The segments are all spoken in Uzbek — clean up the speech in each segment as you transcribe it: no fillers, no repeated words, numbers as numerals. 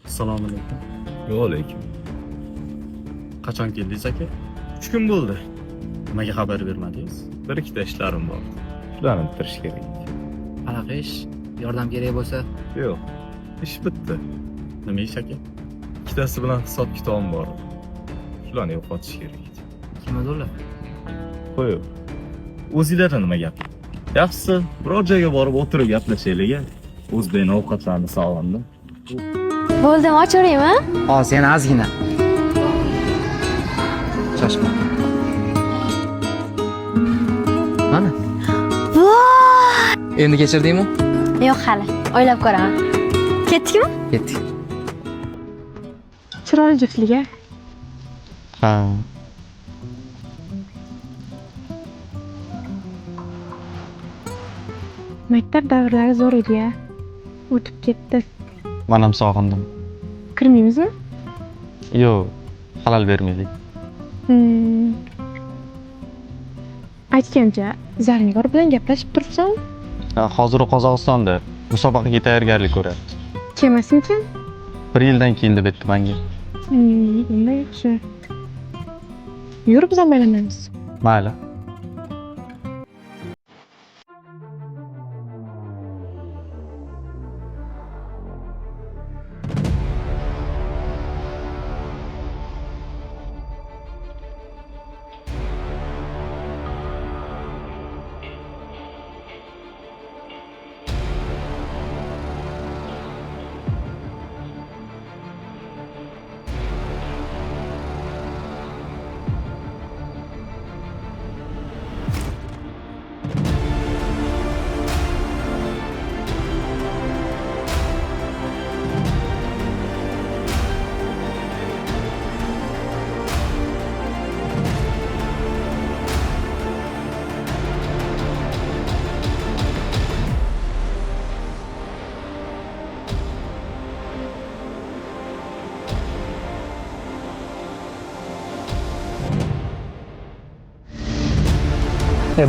Assalomu alaykum. Yo'q. Qachon keldingiz aka? 3 kun bo'ldi. Nimaga xabar bermadingiz? Bir ikkita ishlarim bor. Shularni bitirish kerak. Qanaqa ish? Yordam kerak bo'lsa, Yo'q. Ish bitdi. Nima ish aka? Ikkitasi bilan hisob-kitobim bor. Shularni yo'qotish kerak. kim edi ular? Qo'y. O'zingizlar nima gap? Yaxshisi, biror joyga borib o'tirib gaplashaylik-a. O'zbekning ovqatlarini sog'indim. Bo'ldimi, ochaveraymi? Hozir yana ozgina. Shoshma. Mana. Voy! Endi kechirdingmi? Yo'q hali. O'ylab ko'raman. Ketdikmi? Ketdik. Chiroyli juftlik-a. Ha. Maktab davrlari zo'r edi-ya. O'tib ketdi. Men ham sog'indim. Kirmaymizmi? Yo'q, halol bermaylik. Aytgancha, Zarnigor bilan gaplashib turibsan? Hozir u Qozog'istonda musobaqaga tayyorgarlik ko'ryapti. Kelmasinkin? 1 yildan keyin deb aytdi menga. Unda yaxshi. Yur, biz ham aylanamiz. Mayli.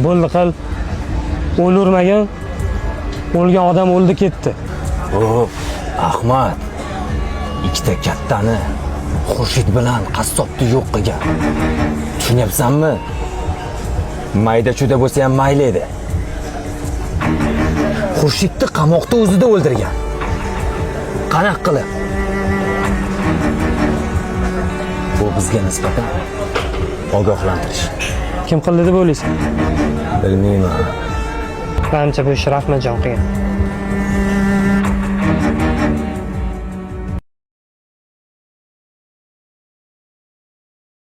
Bo'ldi qil. O'lurmagan, o'lgan odam o'ldi ketdi. O, Ahmad. Ikkita kattani Xurshid bilan qassobni yo'q qilgan. Tushunyapsanmi? Mayda-chuda bo'lsa ham mayli edi. Xurshidni qamoqda o'zida o'ldirgan. Qanaqa qilib? Bu bizga nisbatan ogohlantirish. Kim qildi deb o'ylaysan? Bilmayman. Menimcha bu ish Rahmatjon qilgan.